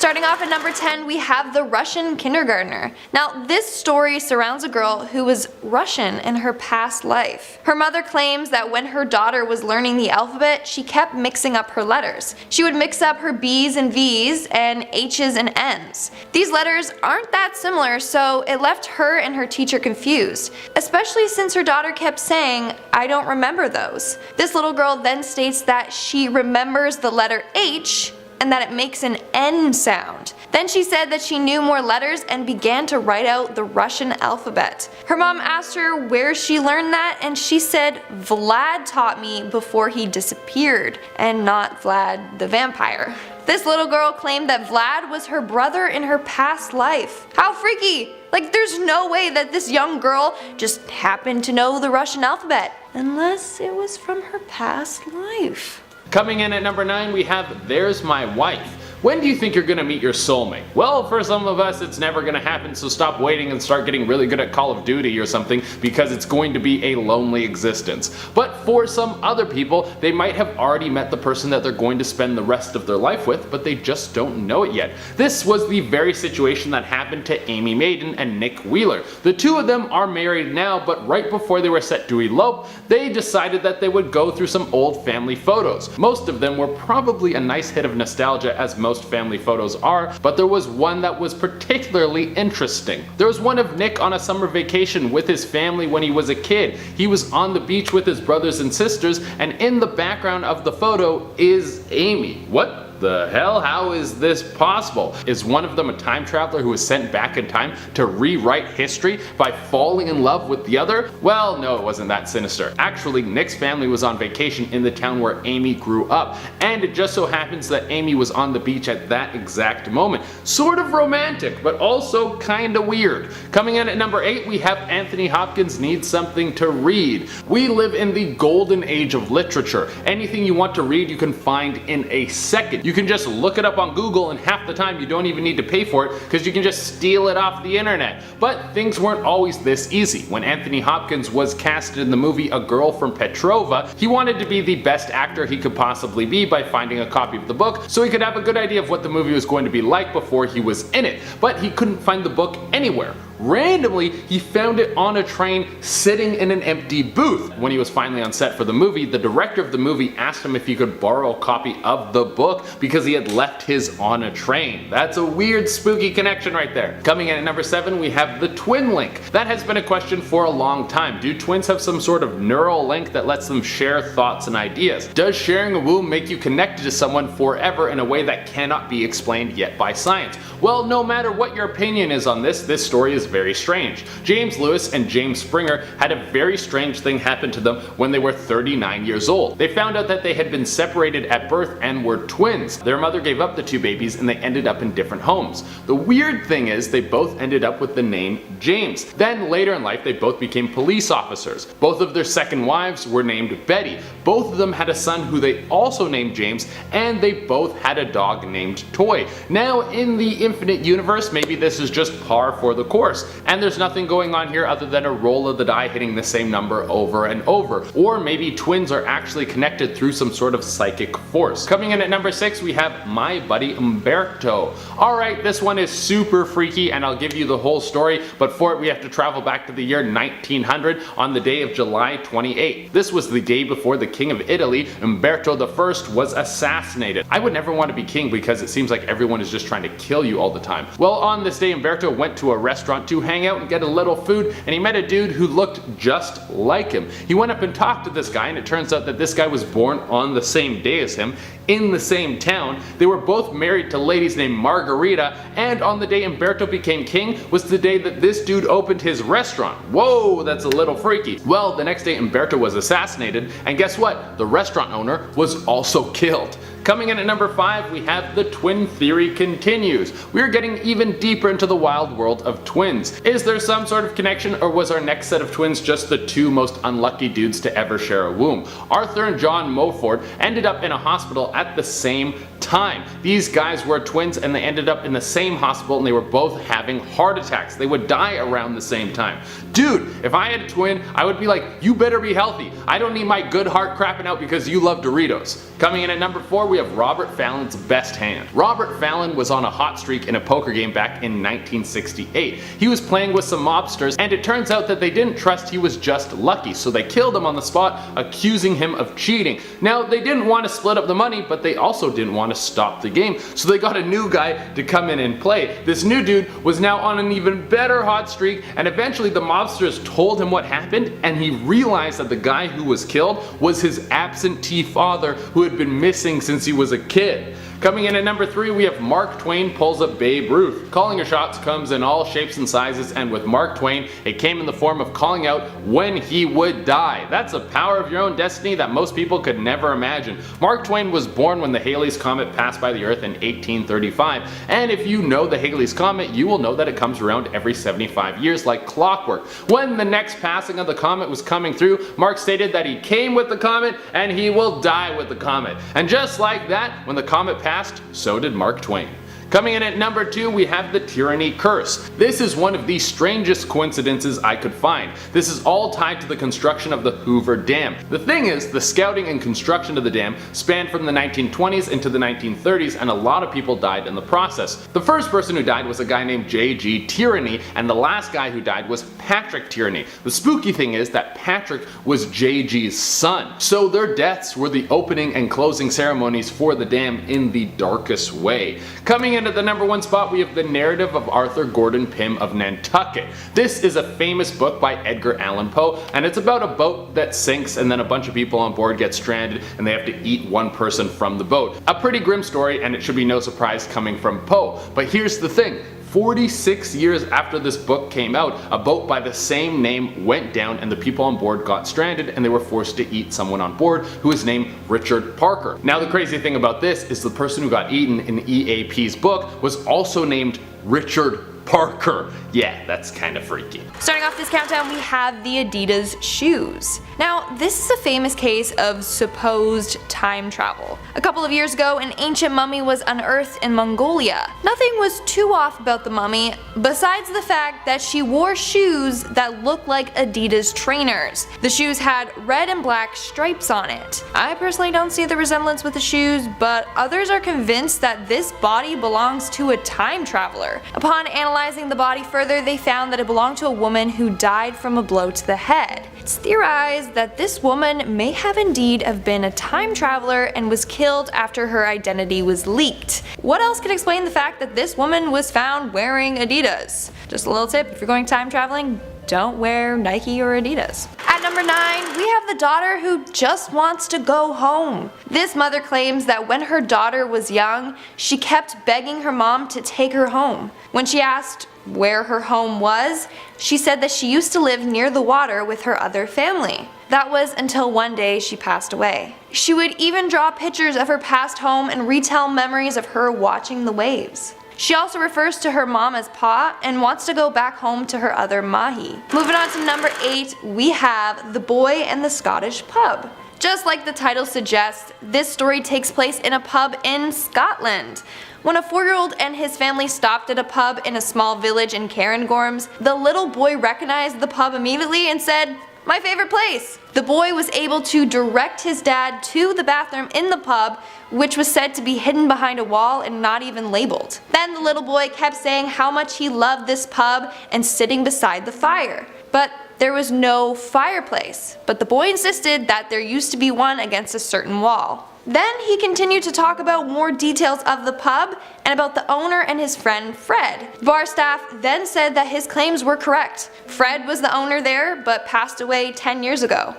Starting off at number 10, we have the Russian kindergartner. Now, this story surrounds a girl who was Russian in her past life. Her mother claims that when her daughter was learning the alphabet, she kept mixing up her letters. She would mix up her B's and V's and H's and N's. These letters aren't that similar, so it left her and her teacher confused, especially since her daughter kept saying, "I don't remember those." This little girl then states that she remembers the letter H and that it makes an N sound. Then she said that she knew more letters and began to write out the Russian alphabet. Her mom asked her where she learned that, and she said Vlad taught me before he disappeared, and not Vlad the vampire. This little girl claimed that Vlad was her brother in her past life. How freaky! Like, there's no way that this young girl just happened to know the Russian alphabet, unless it was from her past life. Coming in at number 9, we have There's My Wife. When do you think you're gonna meet your soulmate? Well, for some of us it's never gonna happen, so stop waiting and start getting really good at Call of Duty or something, because it's going to be a lonely existence. But for some other people, they might have already met the person that they're going to spend the rest of their life with, but they just don't know it yet. This was the very situation that happened to Amy Maiden and Nick Wheeler. The two of them are married now, but right before they were set to elope, they decided that they would go through some old family photos. Most of them were probably a nice hit of nostalgia, as most family photos are, but there was one that was particularly interesting. There was one of Nick on a summer vacation with his family when he was a kid. He was on the beach with his brothers and sisters, and in the background of the photo is Amy. What the hell? How is this possible? Is one of them a time traveler who was sent back in time to rewrite history by falling in love with the other? Well, no, it wasn't that sinister. Actually, Nick's family was on vacation in the town where Amy grew up, and it just so happens that Amy was on the beach at that exact moment. Sort of romantic, but also kinda weird. Coming in at number 8, we have Anthony Hopkins Needs Something to Read. We live in the golden age of literature. Anything you want to read you can find in a second. You can just look it up on Google, and half the time you don't even need to pay for it because you can just steal it off the internet. But things weren't always this easy. When Anthony Hopkins was casted in the movie A Girl from Petrova, he wanted to be the best actor he could possibly be by finding a copy of the book so he could have a good idea of what the movie was going to be like before he was in it. But he couldn't find the book anywhere. Randomly, he found it on a train sitting in an empty booth. When he was finally on set for the movie, the director of the movie asked him if he could borrow a copy of the book because he had left his on a train. That's a weird, spooky connection right there. Coming in at number 7, we have the twin link. That has been a question for a long time. Do twins have some sort of neural link that lets them share thoughts and ideas? Does sharing a womb make you connected to someone forever in a way that cannot be explained yet by science? Well, no matter what your opinion is on this story is very strange. James Lewis and James Springer had a very strange thing happen to them when they were 39 years old. They found out that they had been separated at birth and were twins. Their mother gave up the two babies and they ended up in different homes. The weird thing is they both ended up with the name James. Then later in life they both became police officers. Both of their second wives were named Betty. Both of them had a son who they also named James, and they both had a dog named Toy. Now in the infinite universe, maybe this is just par for the course, and there's nothing going on here other than a roll of the die hitting the same number over and over. Or maybe twins are actually connected through some sort of psychic force. Coming in at number 6, we have My Buddy Umberto. Alright, this one is super freaky and I'll give you the whole story, but for it we have to travel back to the year 1900 on the day of July 28th. This was the day before the King of Italy, Umberto I, was assassinated. I would never want to be king because it seems like everyone is just trying to kill you all the time. Well, on this day Umberto went to a restaurant to hang out and get a little food, and he met a dude who looked just like him. He went up and talked to this guy, and it turns out that this guy was born on the same day as him, in the same town. They were both married to ladies named Margarita, and on the day Umberto became king was the day that this dude opened his restaurant. Whoa, that's a little freaky. Well, the next day Umberto was assassinated, and guess what? The restaurant owner was also killed. Coming in at number 5, we have the twin theory continues. We're getting even deeper into the wild world of twins. Is there some sort of connection, or was our next set of twins just the two most unlucky dudes to ever share a womb? Arthur and John Moford ended up in a hospital at the same time. These guys were twins and they ended up in the same hospital and they were both having heart attacks. They would die around the same time. Dude, if I had a twin, I would be like, you better be healthy. I don't need my good heart crapping out because you love Doritos. Coming in at number 4, we have Robert Fallon's best hand. Robert Fallon was on a hot streak in a poker game back in 1968. He was playing with some mobsters and it turns out that they didn't trust he was just lucky, so they killed him on the spot, accusing him of cheating. Now, they didn't want to split up the money, but they also didn't want to stop the game, so they got a new guy to come in and play. This new dude was now on an even better hot streak, and eventually the mobsters told him what happened, and he realized that the guy who was killed was his absentee father who had been missing since he was a kid. Coming in at number 3, we have Mark Twain pulls a Babe Ruth. Calling your shots comes in all shapes and sizes, and with Mark Twain, it came in the form of calling out when he would die. That's a power of your own destiny that most people could never imagine. Mark Twain was born when the Halley's Comet passed by the Earth in 1835, and if you know the Halley's Comet, you will know that it comes around every 75 years like clockwork. When the next passing of the comet was coming through, Mark stated that he came with the comet and he will die with the comet. And just like that, when the comet passed, so did Mark Twain. Coming in at number 2, we have the Tyranny Curse. This is one of the strangest coincidences I could find. This is all tied to the construction of the Hoover Dam. The thing is, the scouting and construction of the dam spanned from the 1920s into the 1930s, and a lot of people died in the process. The first person who died was a guy named J.G. Tyranny, and the last guy who died was Patrick Tyranny. The spooky thing is that Patrick was J.G.'s son, so their deaths were the opening and closing ceremonies for the dam in the darkest way. Coming in at the number 1 spot, we have The Narrative of Arthur Gordon Pym of Nantucket. This is a famous book by Edgar Allan Poe, and it's about a boat that sinks and then a bunch of people on board get stranded and they have to eat one person from the boat. A pretty grim story, and it should be no surprise coming from Poe. But here's the thing. 46 years after this book came out, a boat by the same name went down and the people on board got stranded and they were forced to eat someone on board who is named Richard Parker. Now the crazy thing about this is the person who got eaten in EAP's book was also named Richard Parker. Yeah, that's kind of freaky. Starting off this countdown, we have the ADIDAS shoes. Now, this is a famous case of supposed time travel. A couple of years ago, an ancient mummy was unearthed in Mongolia. Nothing was too off about the mummy, besides the fact that she wore shoes that looked like ADIDAS trainers. The shoes had red and black stripes on it. I personally don't see the resemblance with the shoes, but others are convinced that this body belongs to a time traveler. Upon analyzing the body further, they found that it belonged to a woman who died from a blow to the head. It's theorized that this woman may have indeed have been a time traveler and was killed after her identity was leaked. What else could explain the fact that this woman was found wearing ADIDAS? Just a little tip, if you're going time traveling, don't wear Nike or ADIDAS. At number 9, we have the daughter who just wants to go home. This mother claims that when her daughter was young, she kept begging her mom to take her home. When she asked where her home was, she said that she used to live near the water with her other family. That was until one day she passed away. She would even draw pictures of her past home and retell memories of her watching the waves. She also refers to her mom as Pa and wants to go back home to her other mahi. Moving on to number 8, we have The Boy and the Scottish Pub. Just like the title suggests, this story takes place in a pub in Scotland. When a 4-year-old and his family stopped at a pub in a small village in Cairngorms, the little boy recognized the pub immediately and said, "My favorite place." The boy was able to direct his dad to the bathroom in the pub, which was said to be hidden behind a wall and not even labeled. Then the little boy kept saying how much he loved this pub and sitting beside the fire. But there was no fireplace, but the boy insisted that there used to be one against a certain wall. Then he continued to talk about more details of the pub and about the owner and his friend Fred. Bar staff then said that his claims were correct. Fred was the owner there, but passed away 10 years ago.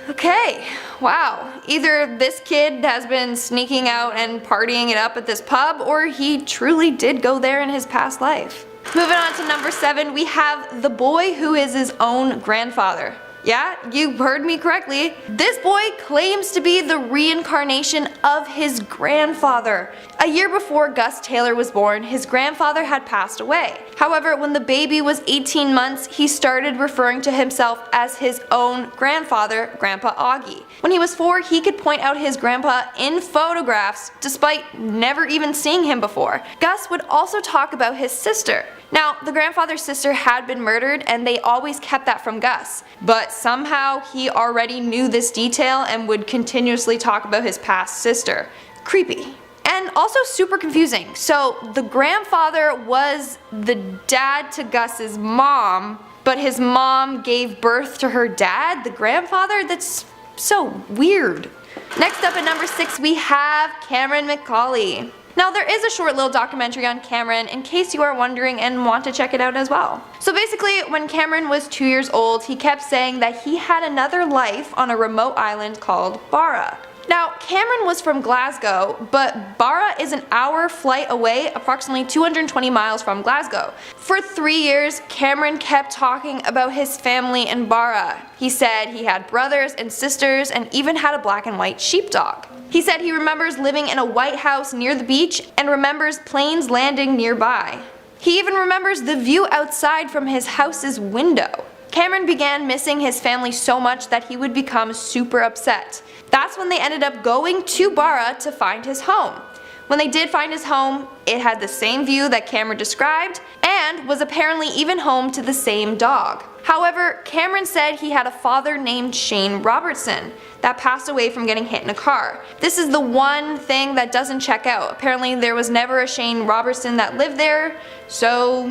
Okay, wow. Either this kid has been sneaking out and partying it up at this pub, or he truly did go there in his past life. Moving on to number 7, we have The Boy Who Is His Own Grandfather. Yeah, you heard me correctly. This boy claims to be the reincarnation of his grandfather. A year before Gus Taylor was born, his grandfather had passed away. However, when the baby was 18 months, he started referring to himself as his own grandfather, Grandpa Augie. When he was 4, he could point out his grandpa in photographs despite never even seeing him before. Gus would also talk about his sister. Now, the grandfather's sister had been murdered and they always kept that from Gus, but somehow he already knew this detail and would continuously talk about his past sister. Creepy. And also super confusing. So the grandfather was the dad to Gus's mom, but his mom gave birth to her dad, the grandfather? That's so weird. Next up at number 6 we have Cameron McAuley. Now there is a short little documentary on Cameron in case you are wondering and want to check it out as well. So basically when Cameron was 2 years old he kept saying that he had another life on a remote island called Barra. Now Cameron was from Glasgow, but Barra is an hour flight away, approximately 220 miles from Glasgow. For 3 years Cameron kept talking about his family in Barra. He said he had brothers and sisters and even had a black and white sheepdog. He said he remembers living in a white house near the beach and remembers planes landing nearby. He even remembers the view outside from his house's window. Cameron began missing his family so much that he would become super upset. That's when they ended up going to Barra to find his home. When they did find his home, it had the same view that Cameron described and was apparently even home to the same dog. However, Cameron said he had a father named Shane Robertson that passed away from getting hit in a car. This is the one thing that doesn't check out. Apparently there was never a Shane Robertson that lived there, so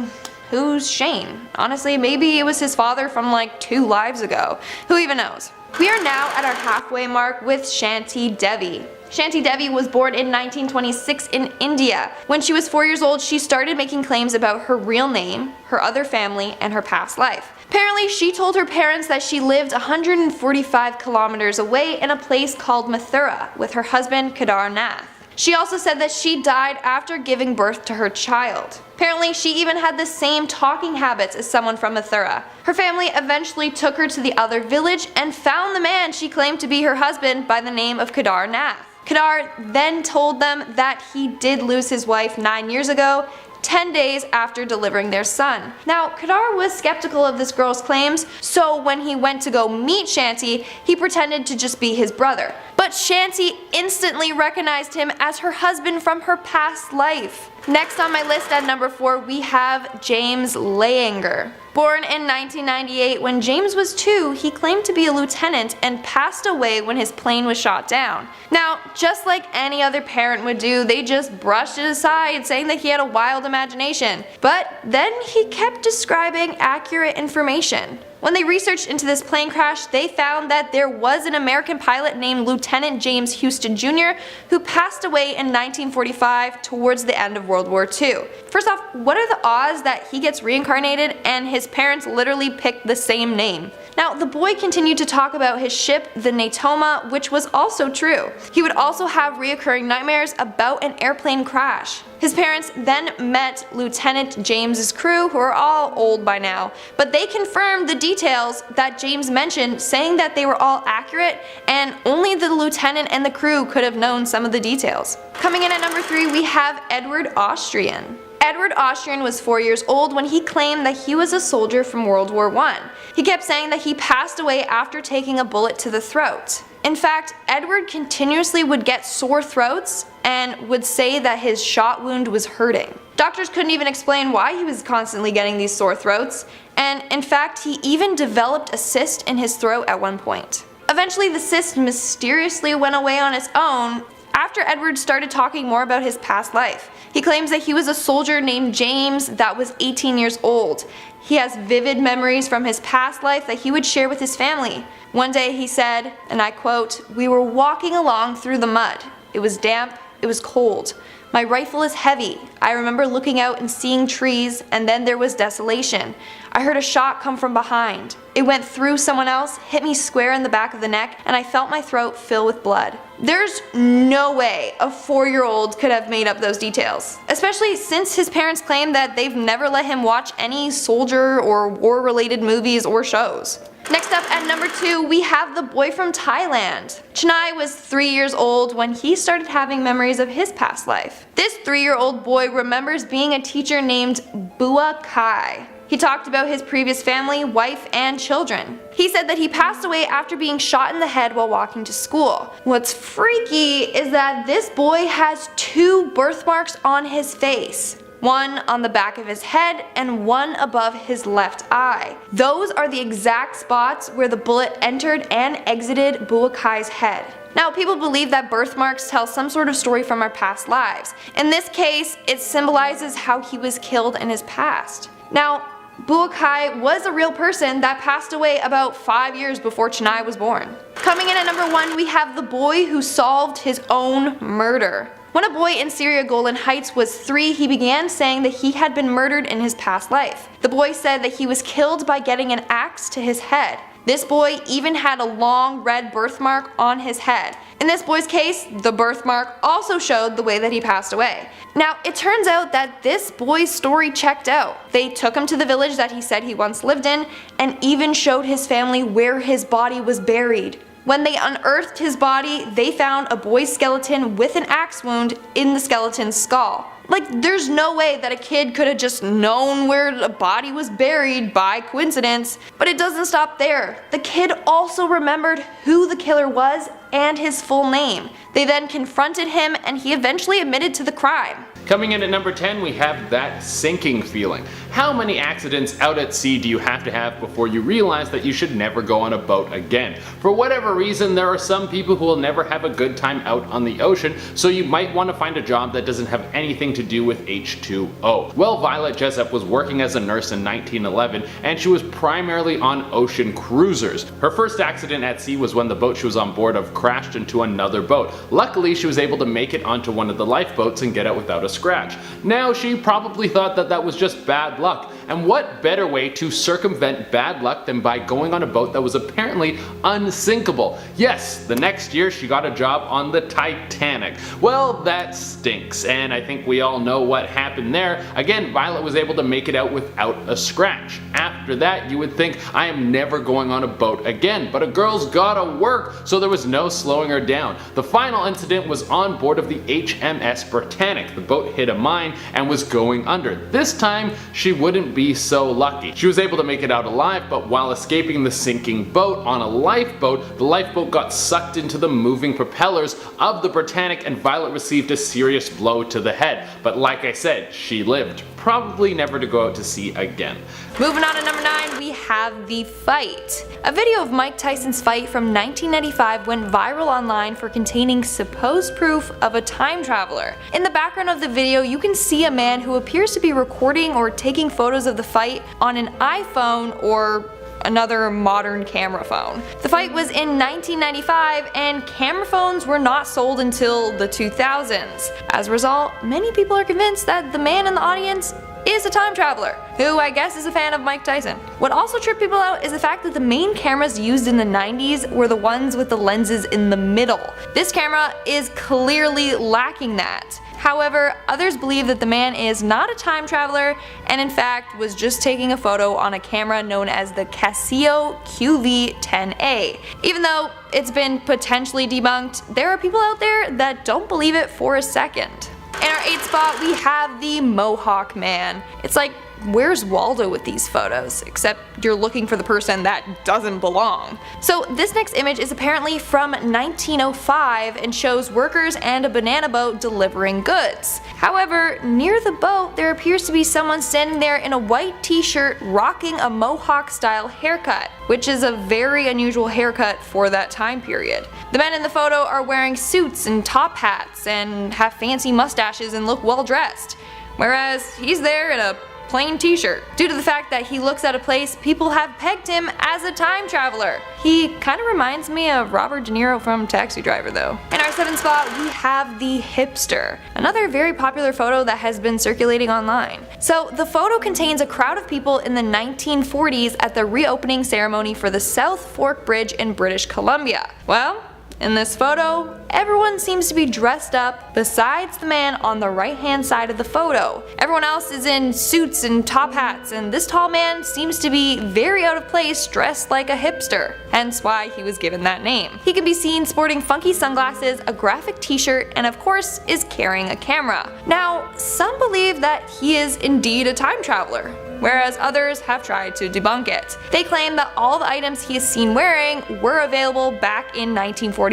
who's Shane? Honestly, maybe it was his father from like 2 lives ago. Who even knows? We are now at our halfway mark with Shanti Devi. Shanti Devi was born in 1926 in India. When she was 4 years old, she started making claims about her real name, her other family, and her past life. Apparently, she told her parents that she lived 145 kilometers away in a place called Mathura with her husband Kedar Nath. She also said that she died after giving birth to her child. Apparently, she even had the same talking habits as someone from Mathura. Her family eventually took her to the other village and found the man she claimed to be her husband by the name of Kedar Nath. Kedar then told them that he did lose his wife 9 years ago, 10 days after delivering their son. Now, Kedar was skeptical of this girl's claims, so when he went to go meet Shanti, he pretended to just be his brother. But Shanti instantly recognized him as her husband from her past life. Next on my list at number 4 we have James Leininger. Born in 1998, when James was 2, he claimed to be a lieutenant and passed away when his plane was shot down. Now, just like any other parent would do, they just brushed it aside, saying that he had a wild imagination. But then he kept describing accurate information. When they researched into this plane crash, they found that there was an American pilot named Lieutenant James Houston Jr. who passed away in 1945 towards the end of World War II. First off, what are the odds that he gets reincarnated and his parents literally picked the same name? Now, the boy continued to talk about his ship, the Natoma, which was also true. He would also have reoccurring nightmares about an airplane crash. His parents then met Lieutenant James's crew, who are all old by now, but they confirmed the details that James mentioned, saying that they were all accurate and only the lieutenant and the crew could have known some of the details. Coming in at number 3 we have Edward Austrian. Edward Austrian was 4 years old when he claimed that he was a soldier from World War I. He kept saying that he passed away after taking a bullet to the throat. In fact, Edward continuously would get sore throats and would say that his shot wound was hurting. Doctors couldn't even explain why he was constantly getting these sore throats, and in fact he even developed a cyst in his throat at one point. Eventually the cyst mysteriously went away on its own after Edward started talking more about his past life. He claims that he was a soldier named James that was 18 years old. He has vivid memories from his past life that he would share with his family. One day he said, and I quote, "We were walking along through the mud. It was damp, it was cold. My rifle is heavy. I remember looking out and seeing trees, and then there was desolation. I heard a shot come from behind. It went through someone else, hit me square in the back of the neck, and I felt my throat fill with blood." There's no way a 4-year-old could have made up those details, especially since his parents claim that they've never let him watch any soldier or war-related movies or shows. Next up at number 2, we have the boy from Thailand. Chennai was 3 years old when he started having memories of his past life. This 3-year-old boy remembers being a teacher named Bua Kai. He talked about his previous family, wife, and children. He said that he passed away after being shot in the head while walking to school. What's freaky is that this boy has 2 birthmarks on his face. One on the back of his head and one above his left eye. Those are the exact spots where the bullet entered and exited Bua Kai's head. Now, people believe that birthmarks tell some sort of story from our past lives. In this case, it symbolizes how he was killed in his past. Now, Bua Kai was a real person that passed away about 5 years before Chennai was born. Coming in at number 1, we have the boy who solved his own murder. When a boy in Syria Golan Heights was 3, he began saying that he had been murdered in his past life. The boy said that he was killed by getting an axe to his head. This boy even had a long red birthmark on his head. In this boy's case, the birthmark also showed the way that he passed away. Now, it turns out that this boy's story checked out. They took him to the village that he said he once lived in, and even showed his family where his body was buried. When they unearthed his body, they found a boy's skeleton with an axe wound in the skeleton's skull. Like, there's no way that a kid could have just known where a body was buried by coincidence. But it doesn't stop there. The kid also remembered who the killer was and his full name. They then confronted him and he eventually admitted to the crime. Coming in at number 10, we have that sinking feeling. How many accidents out at sea do you have to have before you realize that you should never go on a boat again? For whatever reason, there are some people who will never have a good time out on the ocean, so you might want to find a job that doesn't have anything to do with H2O. Well, Violet Jessup was working as a nurse in 1911, and she was primarily on ocean cruisers. Her first accident at sea was when the boat she was on board of crashed into another boat. Luckily, she was able to make it onto one of the lifeboats and get out without a scratch. Now, she probably thought that that was just bad luck, and what better way to circumvent bad luck than by going on a boat that was apparently unsinkable? Yes, the next year she got a job on the Titanic. Well, that stinks, and I think we all know what happened there. Again, Violet was able to make it out without a scratch. After that, you would think, I am never going on a boat again, but a girl's gotta work, so there was no slowing her down. The final incident was on board of the HMS Britannic. The boat hit a mine and was going under. This time, she wouldn't be so lucky. She was able to make it out alive, but while escaping the sinking boat on a lifeboat, the lifeboat got sucked into the moving propellers of the Britannic and Violet received a serious blow to the head. But like I said, she lived. Probably never to go out to sea again. Moving on to number 9, we have The Fight. A video of Mike Tyson's fight from 1995 went viral online for containing supposed proof of a time traveler. In the background of the video, you can see a man who appears to be recording or taking photos of the fight on an iPhone or another modern camera phone. The fight was in 1995 and camera phones were not sold until the 2000s. As a result, many people are convinced that the man in the audience is a time traveler, who I guess is a fan of Mike Tyson. What also tripped people out is the fact that the main cameras used in the 90s were the ones with the lenses in the middle. This camera is clearly lacking that. However, others believe that the man is not a time traveler and in fact was just taking a photo on a camera known as the Casio QV10A. Even though it's been potentially debunked, there are people out there that don't believe it for a second. In our 8th spot, we have the Mohawk Man. It's like, where's Waldo with these photos? Except you're looking for the person that doesn't belong. So this next image is apparently from 1905 and shows workers and a banana boat delivering goods. However, near the boat there appears to be someone standing there in a white t-shirt rocking a Mohawk style haircut, which is a very unusual haircut for that time period. The men in the photo are wearing suits and top hats and have fancy mustaches and look well dressed, whereas he's there in a plain t-shirt. Due to the fact that he looks out of place, people have pegged him as a time traveler. He kind of reminds me of Robert De Niro from Taxi Driver though. In our 7th spot, we have the Hipster, another very popular photo that has been circulating online. So the photo contains a crowd of people in the 1940s at the reopening ceremony for the South Fork Bridge in British Columbia. Well, In this photo, everyone seems to be dressed up besides the man on the right hand side of the photo. Everyone else is in suits and top hats, and this tall man seems to be very out of place dressed like a hipster, hence why he was given that name. He can be seen sporting funky sunglasses, a graphic t-shirt, and of course is carrying a camera. Now, some believe that he is indeed a time traveler, whereas others have tried to debunk it. They claim that all the items he is seen wearing were available back in 1941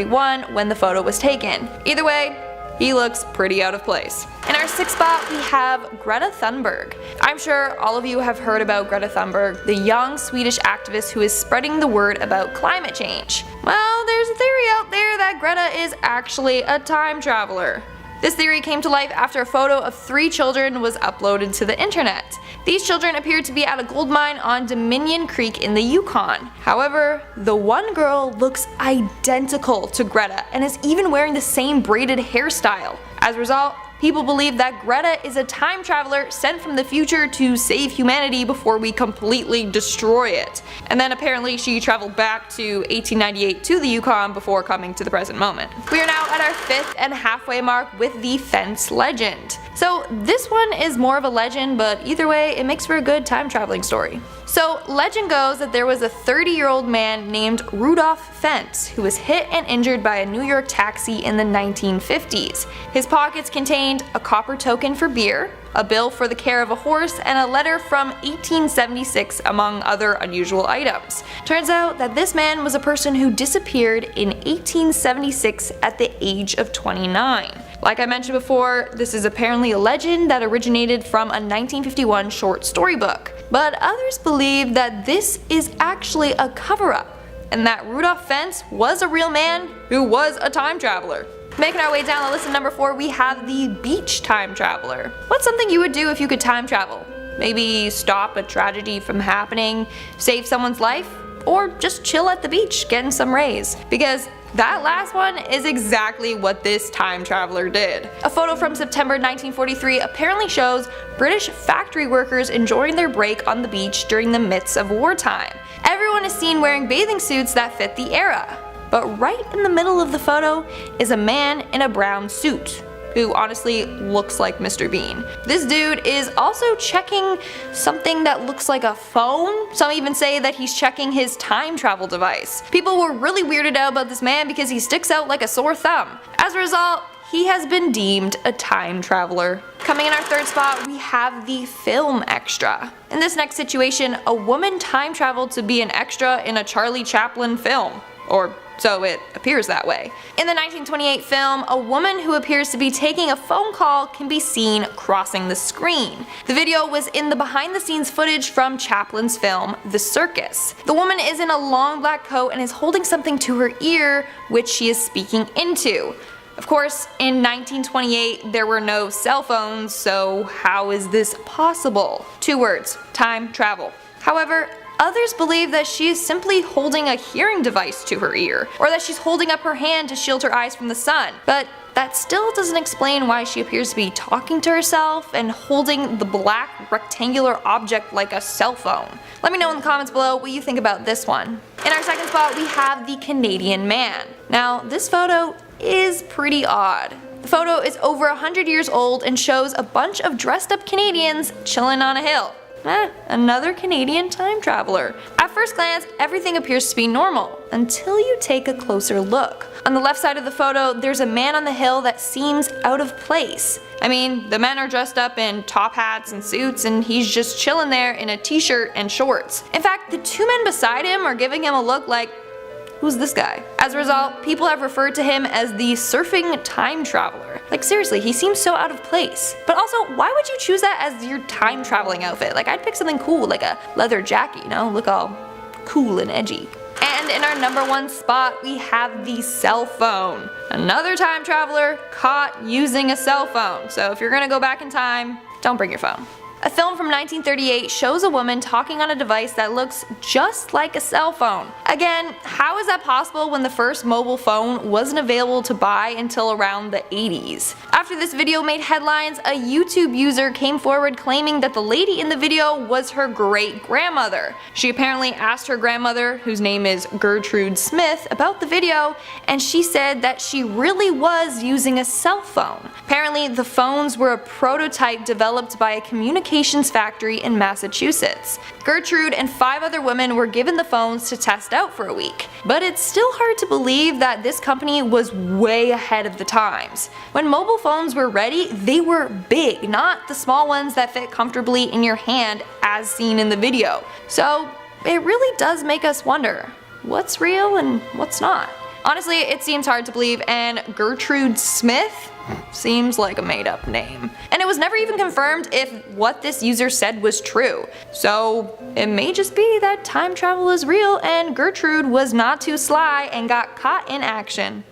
when the photo was taken. Either way, he looks pretty out of place. In our 6th spot, we have Greta Thunberg. I'm sure all of you have heard about Greta Thunberg, the young Swedish activist who is spreading the word about climate change. Well, there's a theory out there that Greta is actually a time traveler. This theory came to life after a photo of 3 children was uploaded to the internet. These children appeared to be at a gold mine on Dominion Creek in the Yukon. However, the one girl looks identical to Greta and is even wearing the same braided hairstyle. As a result, people believe that Greta is a time traveler sent from the future to save humanity before we completely destroy it. And then apparently she traveled back to 1898 to the Yukon before coming to the present moment. We are now at our 5th and halfway mark with the FENTZ legend. So this one is more of a legend, but either way it makes for a good time traveling story. So legend goes that there was a 30-year-old man named Rudolf FENTZ who was hit and injured by a New York taxi in the 1950s. His pockets contained a copper token for beer, a bill for the care of a horse, and a letter from 1876 among other unusual items. Turns out that this man was a person who disappeared in 1876 at the age of 29. Like I mentioned before, this is apparently a legend that originated from a 1951 short story book. But others believe that this is actually a cover-up, and that Rudolf FENTZ was a real man who was a time traveler. Making our way down the list at number 4, we have the beach time traveler. What's something you would do if you could time travel? Maybe stop a tragedy from happening, save someone's life, or just chill at the beach getting some rays. Because that last one is exactly what this time traveler did. A photo from September 1943 apparently shows British factory workers enjoying their break on the beach during the midst of wartime. Everyone is seen wearing bathing suits that fit the era. But right in the middle of the photo is a man in a brown suit, who honestly looks like Mr. Bean. This dude is also checking something that looks like a phone. Some even say that he's checking his time travel device. People were really weirded out about this man because he sticks out like a sore thumb. As a result, he has been deemed a time traveler. Coming in our 3rd spot, we have the film extra. In this next situation, a woman time traveled to be an extra in a Charlie Chaplin film. Or so it appears that way. In the 1928 film, a woman who appears to be taking a phone call can be seen crossing the screen. The video was in the behind the scenes footage from Chaplin's film, The Circus. The woman is in a long black coat and is holding something to her ear, which she is speaking into. Of course, in 1928 there were no cell phones, so how is this possible? 2 words: time travel. However, others believe that she is simply holding a hearing device to her ear, or that she's holding up her hand to shield her eyes from the sun. But that still doesn't explain why she appears to be talking to herself and holding the black rectangular object like a cell phone. Let me know in the comments below what you think about this one. In our 2nd spot, we have the Canadian man. Now, this photo is pretty odd. The photo is over 100 years old and shows a bunch of dressed up Canadians chilling on a hill. Another Canadian time traveler. At first glance, everything appears to be normal, until you take a closer look. On the left side of the photo, there's a man on the hill that seems out of place. I mean, the men are dressed up in top hats and suits, and he's just chilling there in a t-shirt and shorts. In fact, the 2 men beside him are giving him a look like, who's this guy? As a result, people have referred to him as the surfing time traveler. Like seriously, he seems so out of place. But also, why would you choose that as your time traveling outfit? Like I'd pick something cool, like a leather jacket, you know, look all cool and edgy. And in our number 1 spot, we have the cell phone. Another time traveler caught using a cell phone. So if you're gonna go back in time, don't bring your phone. A A film from 1938 shows a woman talking on a device that looks just like a cell phone. Again, how is that possible when the first mobile phone wasn't available to buy until around the 80s? After this video made headlines, a YouTube user came forward claiming that the lady in the video was her great-grandmother. She apparently asked her grandmother, whose name is Gertrude Smith, about the video, and she said that she really was using a cell phone. Apparently, the phones were a prototype developed by a communications factory in Massachusetts. Gertrude and 5 other women were given the phones to test out for a week. But it's still hard to believe that this company was way ahead of the times. When mobile phones were ready, they were big, not the small ones that fit comfortably in your hand as seen in the video. So it really does make us wonder, what's real and what's not? Honestly, it seems hard to believe, and Gertrude Smith seems like a made-up name. And it was never even confirmed if what this user said was true. So it may just be that time travel is real and Gertrude was not too sly and got caught in action.